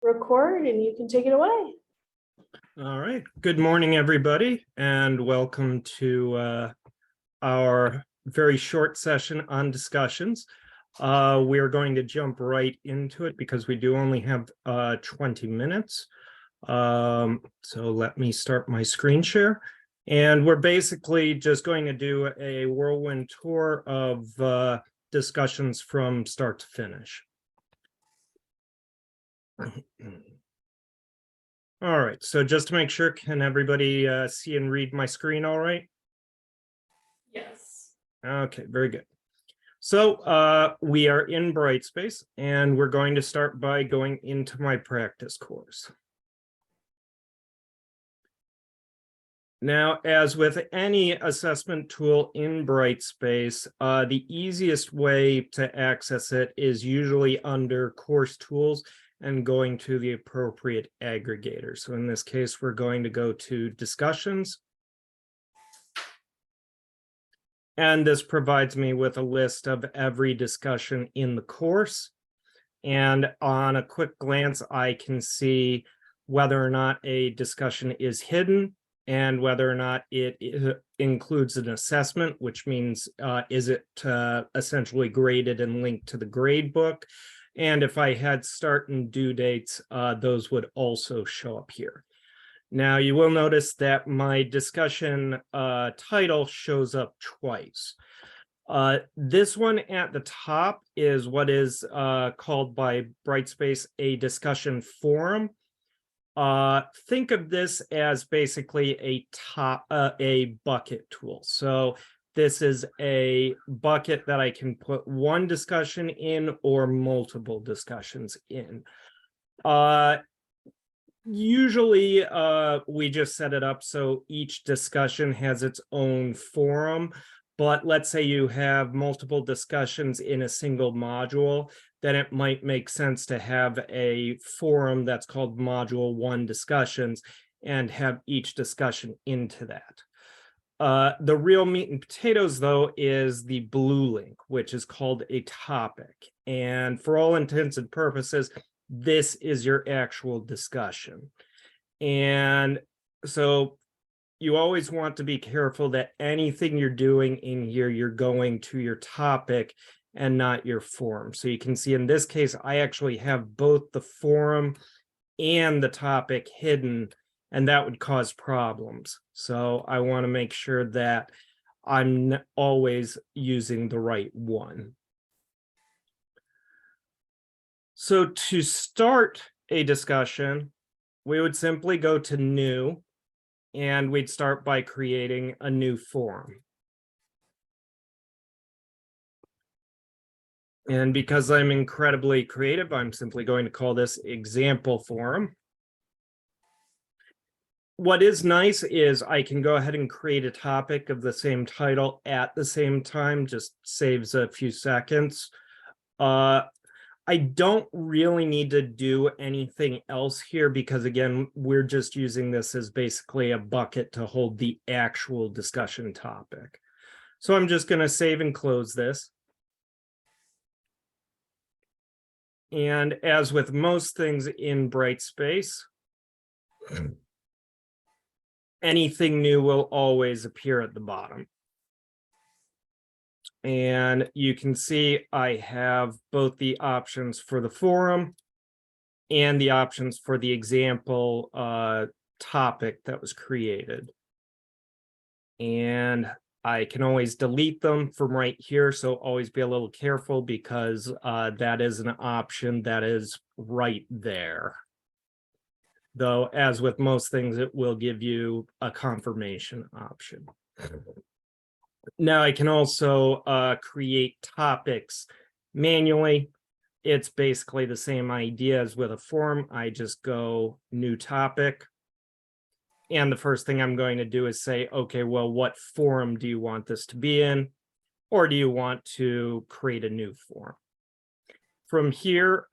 record and you can take it away. All right. Good morning, everybody, and welcome to our very short session on discussions. We're going to jump right into it because we do only have 20 minutes. So let me start my screen share. And we're basically just going to do a whirlwind tour of discussions from start to finish. All right, so just to make sure, can everybody see and read my screen all right? Yes. Okay, very good. So we are in Brightspace, and we're going to start by going into my practice course. Now, as with any assessment tool in Brightspace, the easiest way to access it is usually under course tools and going to the appropriate aggregator. So in this case, we're going to go to discussions. And this provides me with a list of every discussion in the course. And on a quick glance, I can see whether or not a discussion is hidden and whether or not it includes an assessment, which means is it essentially graded and linked to the grade book. And if I had start and due dates, those would also show up here. Now, you will notice that my discussion title shows up twice. This one at the top is what is called by Brightspace a discussion forum. Think of this as basically a bucket tool. So this is a bucket that I can put one discussion in or multiple discussions in. Usually, we just set it up so each discussion has its own forum. But let's say you have multiple discussions in a single module, then it might make sense to have a forum that's called Module 1 Discussions and have each discussion into that. The real meat and potatoes, though, is the blue link, which is called a topic. And for all intents and purposes, this is your actual discussion. And so you always want to be careful that anything you're doing in here, you're going to your topic and not your forum. So you can see in this case, I actually have both the forum and the topic hidden, and that would cause problems. So I want to make sure that I'm always using the right one. So to start a discussion, we would simply go to New, and we'd start by creating a new forum. And because I'm incredibly creative, I'm simply going to call this Example Forum. What is nice is I can go ahead and create a topic of the same title at the same time, just saves a few seconds. I don't really need to do anything else here because, again, we're just using this as basically a bucket to hold the actual discussion topic. So I'm just going to save and close this. And as with most things in Brightspace, anything new will always appear at the bottom. And you can see I have both the options for the forum and the options for the example topic that was created. And I can always delete them from right here. So always be a little careful because that is an option that is right there. Though, as with most things, it will give you a confirmation option. Now I can also create topics manually. It's basically the same idea as with a forum. I just go new topic. And the first thing I'm going to do is say, okay, well, what forum do you want this to be in? Or do you want to create a new forum? From here,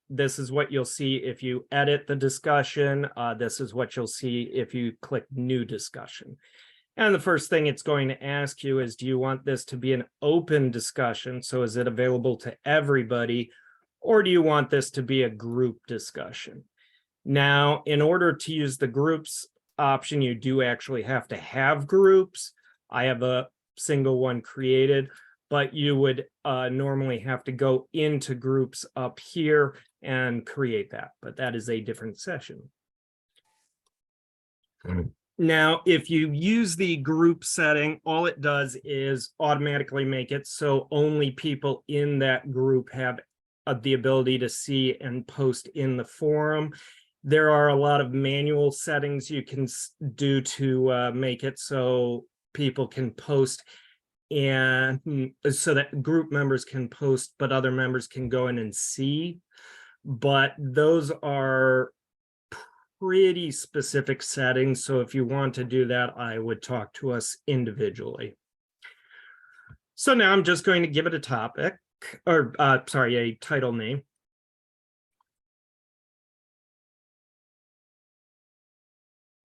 this is what you'll see if you edit the discussion. This is what you'll see if you click new discussion. And the first thing it's going to ask you is, do you want this to be an open discussion? So is it available to everybody? or do you want this to be a group discussion? Now, in order to use the groups option, you do actually have to have groups. I have a single one created, but you would normally have to go into groups up here and create that, but that is a different session. Now, if you use the group setting, all it does is automatically make it so only people in that group have the ability to see and post in the forum. There are a lot of manual settings you can do to make it so people can post, and so that group members can post, but other members can go in and see. But those are pretty specific settings. So if you want to do that, I would talk to us individually. So now I'm just going to give it a topic, or sorry, a title name.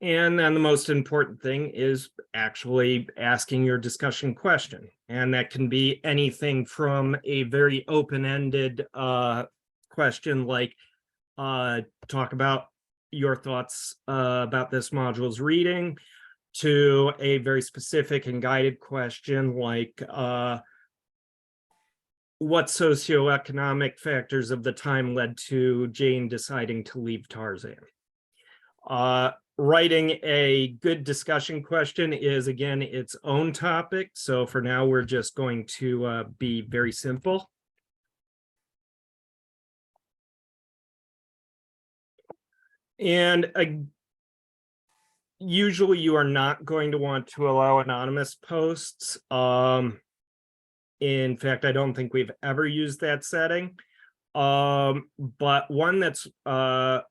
And then the most important thing is actually asking your discussion question. And that can be anything from a very open-ended question like, talk about your thoughts about this module's reading, to a very specific and guided question like, what socioeconomic factors of the time led to Jane deciding to leave Tarzan? Writing a good discussion question is, again, its own topic. So for now, we're just going to be very simple. And usually you are not going to want to allow anonymous posts. In fact, I don't think we've ever used that setting. But one that's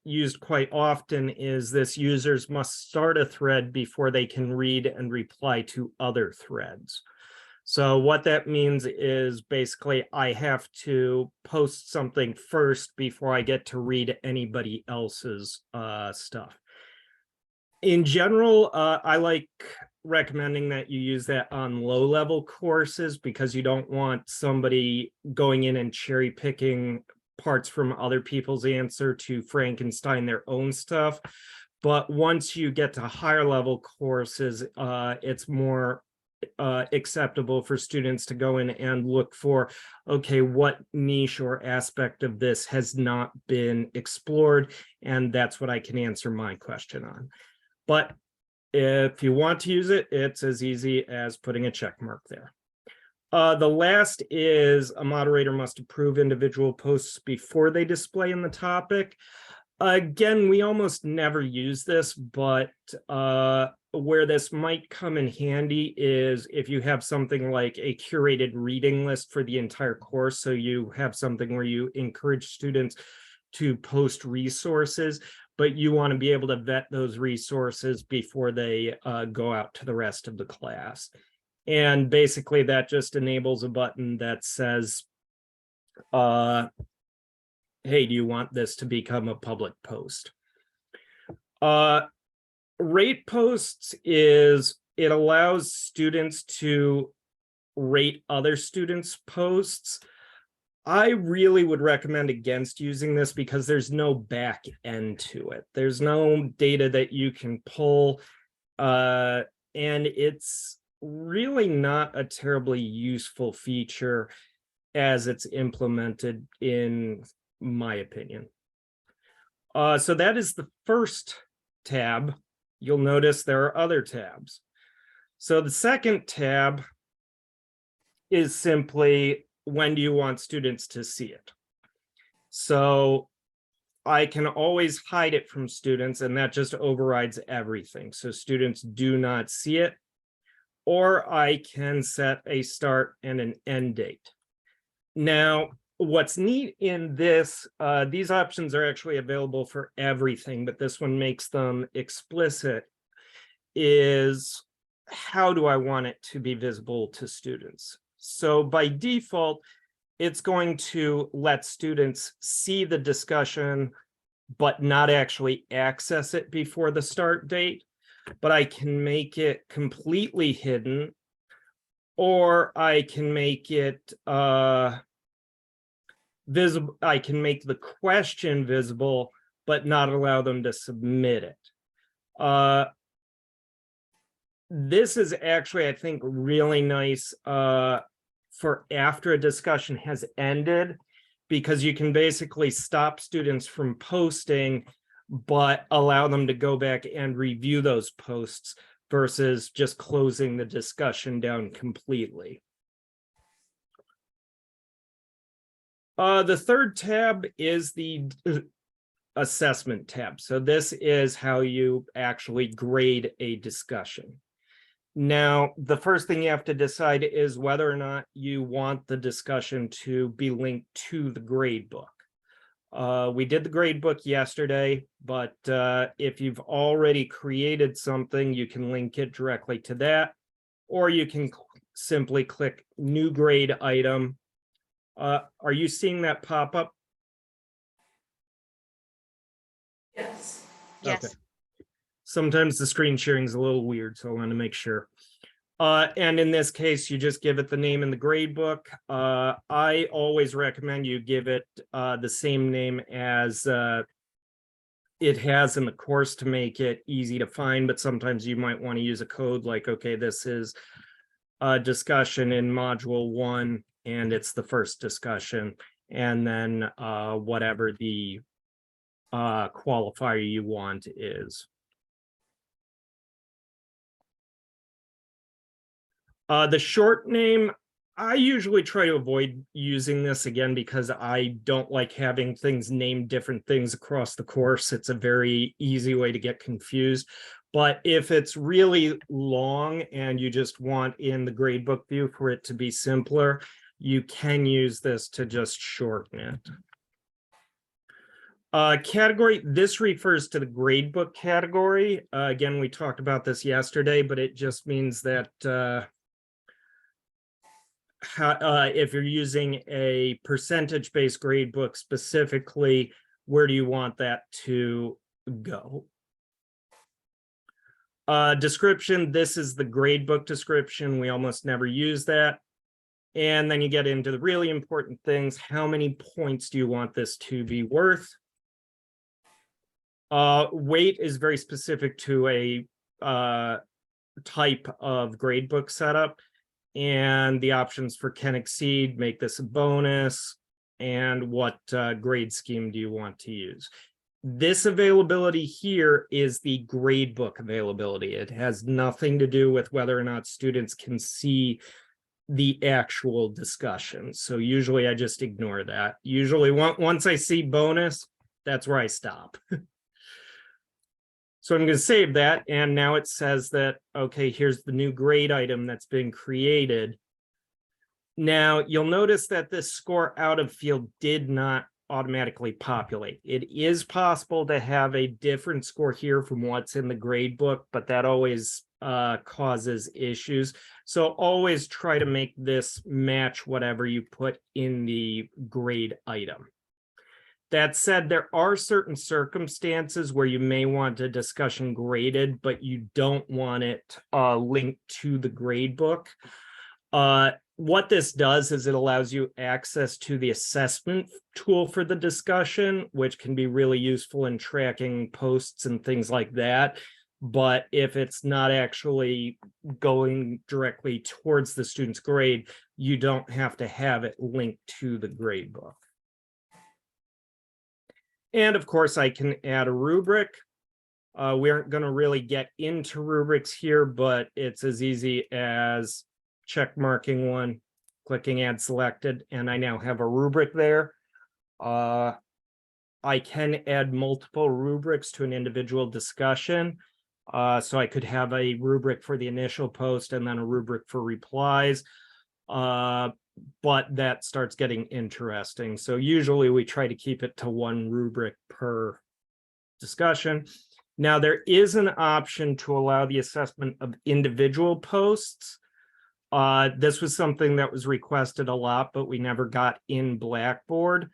used quite often is this: users must start a thread before they can read and reply to other threads. So what that means is basically I have to post something first before I get to read anybody else's stuff. In general, I like recommending that you use that on low-level courses because you don't want somebody going in and cherry picking parts from other people's answer to Frankenstein their own stuff. But once you get to higher level courses, it's more acceptable for students to go in and look for, okay, what niche or aspect of this has not been explored, and that's what I can answer my question on. But if you want to use it, it's as easy as putting a check mark there. The last is a moderator must approve individual posts before they display in the topic. Again, we almost never use this, but where this might come in handy is if you have something like a curated reading list for the entire course. So you have something where you encourage students to post resources, but you want to be able to vet those resources before they go out to the rest of the class. And basically that just enables a button that says, hey, do you want this to become a public post? Rate posts is, it allows students to rate other students' posts. I really would recommend against using this because there's no back end to it. There's no data that you can pull, and it's really not a terribly useful feature as it's implemented, in my opinion. So that is the first tab. You'll notice there are other tabs. So the second tab is simply, when do you want students to see it? So I can always hide it from students, and that just overrides everything. So students do not see it. Or I can set a start and an end date. Now, what's neat in this, these options are actually available for everything, but this one makes them explicit, is how do I want it to be visible to students? So by default, it's going to let students see the discussion, but not actually access it before the start date. But I can make it completely hidden, or I can make it visible, I can make the question visible, but not allow them to submit it. This is actually, I think, really nice for after a discussion has ended, because you can basically stop students from posting, but allow them to go back and review those posts versus just closing the discussion down completely. The third tab is the assessment tab. So this is how you actually grade a discussion. Now, the first thing you have to decide is whether or not you want the discussion to be linked to the grade book. We did the grade book yesterday, but if you've already created something, you can link it directly to that, or you can simply click new grade item. Are you seeing that pop up? Yes. Yes. Okay. Sometimes the screen sharing is a little weird, so I want to make sure. And in this case, you just give it the name in the grade book. I always recommend you give it the same name as it has in the course to make it easy to find, but sometimes you might want to use a code like, okay, this is a discussion in module 1, and it's the first discussion, and then whatever the qualifier you want is. The short name, I usually try to avoid using this again because I don't like having things named different things across the course. It's a very easy way to get confused. But if it's really long and you just want in the gradebook view for it to be simpler, you can use this to just shorten it. Category, this refers to the gradebook category. Again, we talked about this yesterday, but it just means that if you're using a percentage-based gradebook specifically, where do you want that to go? Description, this is the gradebook description. We almost never use that. And then you get into the really important things. How many points do you want this to be worth? Weight is very specific to a type of gradebook setup. And the options for can exceed, make this a bonus, and what grade scheme do you want to use? This availability here is the gradebook availability. It has nothing to do with whether or not students can see the actual discussion. So usually I just ignore that. Usually once I see bonus, that's where I stop. So I'm going to save that, and now it says that, okay, here's the new grade item that's been created. Now, you'll notice that this score out of field did not automatically populate. It is possible to have a different score here from what's in the grade book, but that always causes issues. So always try to make this match whatever you put in the grade item. That said, there are certain circumstances where you may want a discussion graded, but you don't want it linked to the grade book. What this does is it allows you access to the assessment tool for the discussion, which can be really useful in tracking posts and things like that. But if it's not actually going directly towards the student's grade, you don't have to have it linked to the grade book. And of course, I can add a rubric. We aren't going to really get into rubrics here, but it's as easy as check marking one, clicking add selected, and I now have a rubric there. I can add multiple rubrics to an individual discussion. So I could have a rubric for the initial post and then a rubric for replies. But that starts getting interesting. So usually we try to keep it to one rubric per discussion. Now there is an option to allow the assessment of individual posts. This was something that was requested a lot, but we never got in Blackboard.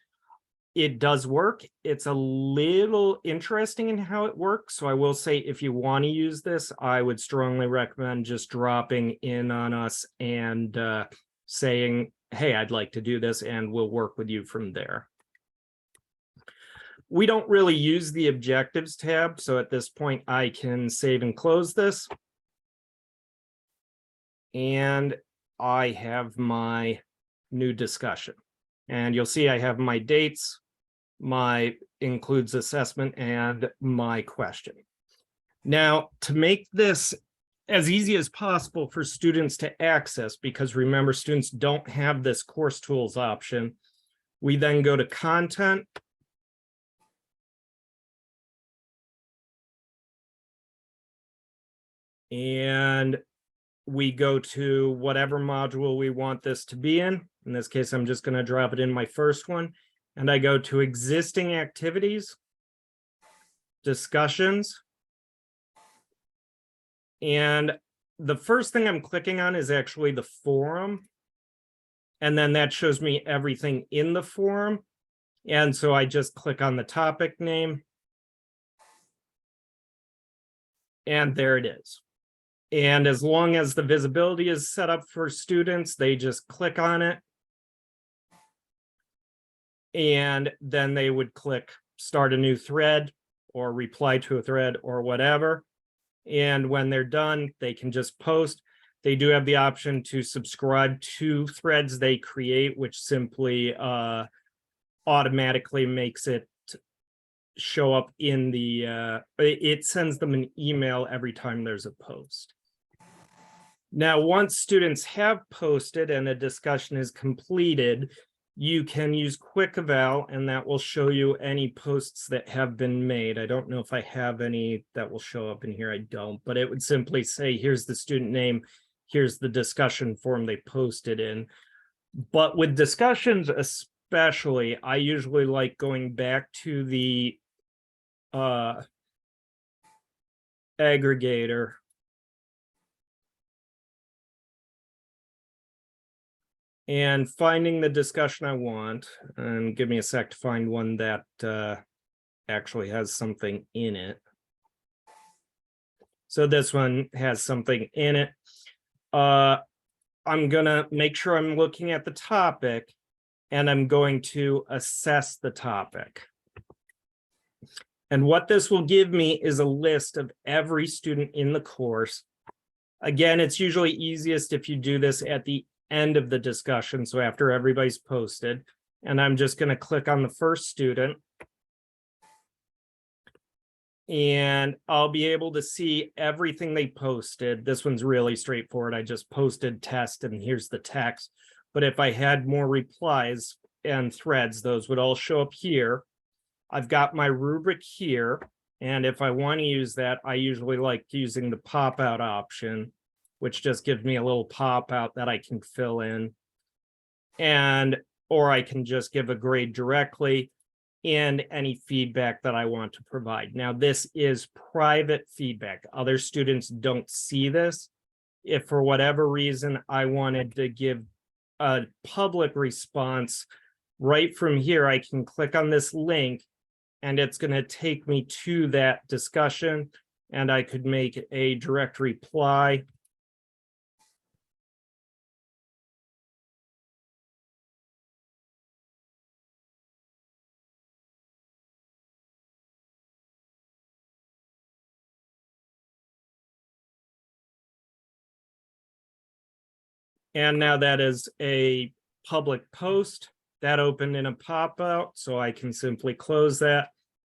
It does work. It's a little interesting in how it works. So I will say, if you want to use this, I would strongly recommend just dropping in on us and saying, hey, I'd like to do this, and we'll work with you from there. We don't really use the objectives tab, so at this point I can save and close this. And I have my new discussion. And you'll see I have my dates, my includes assessment, and my question. Now, to make this as easy as possible for students to access, because remember, students don't have this course tools option, we then go to content. And we go to whatever module we want this to be in. In this case, I'm just going to drop it in my first one. And I go to existing activities, discussions. And the first thing I'm clicking on is actually the forum. And then that shows me everything in the forum. And so I just click on the topic name. And there it is. And as long as the visibility is set up for students, they just click on it. And then they would click start a new thread or reply to a thread or whatever. And when they're done, they can just post. They do have the option to subscribe to threads they create, which simply automatically makes it show up in the, it sends them an email every time there's a post. Now, once students have posted and a discussion is completed, you can use Quick Eval, and that will show you any posts that have been made. I don't know if I have any that will show up in here. I don't, but it would simply say, here's the student name, here's the discussion forum they posted in. But with discussions especially, I usually like going back to the aggregator and finding the discussion I want, and give me a sec to find one that actually has something in it. So this one has something in it. I'm gonna make sure I'm looking at the topic, and I'm going to assess the topic. And what this will give me is a list of every student in the course. Again, it's usually easiest if you do this at the end of the discussion, so after everybody's posted. And I'm just going to click on the first student. And I'll be able to see everything they posted. This one's really straightforward. I just posted test, and here's the text. But if I had more replies and threads, those would all show up here. I've got my rubric here, and if I want to use that, I usually like using the pop-out option, which just gives me a little pop-out that I can fill in. Or I can just give a grade directly and any feedback that I want to provide. Now, this is private feedback. Other students don't see this. If for whatever reason I wanted to give a public response, right from here, I can click on this link, and it's going to take me to that discussion, and I could make a direct reply. And now that is a public post that opened in a pop-out, so I can simply close that.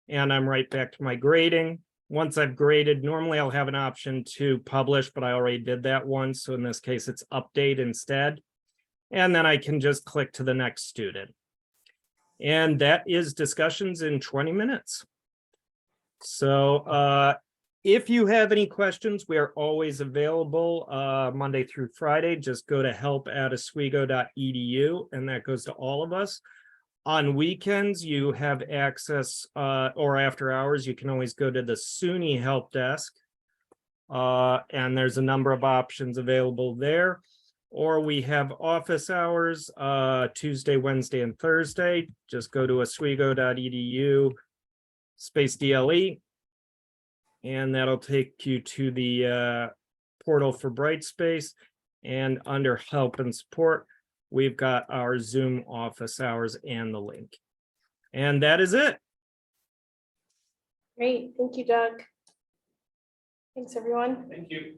And I'm right back to my grading. Once I've graded, normally I'll have an option to publish, but I already did that once. So in this case, it's update instead. And then I can just click to the next student. And that is discussions in 20 minutes. So if you have any questions, we are always available Monday through Friday. Just go to help@oswego.edu, and that goes to all of us. On weekends, you have access, or after hours, you can always go to the SUNY help desk. And there's a number of options available there. Or we have office hours, Tuesday, Wednesday, and Thursday. Just go to oswego.edu/DLE. And that'll take you to the portal for Brightspace. And under help and support, we've got our Zoom office hours and the link. And that is it. Great, thank you, Doug. Thanks, everyone. Thank you.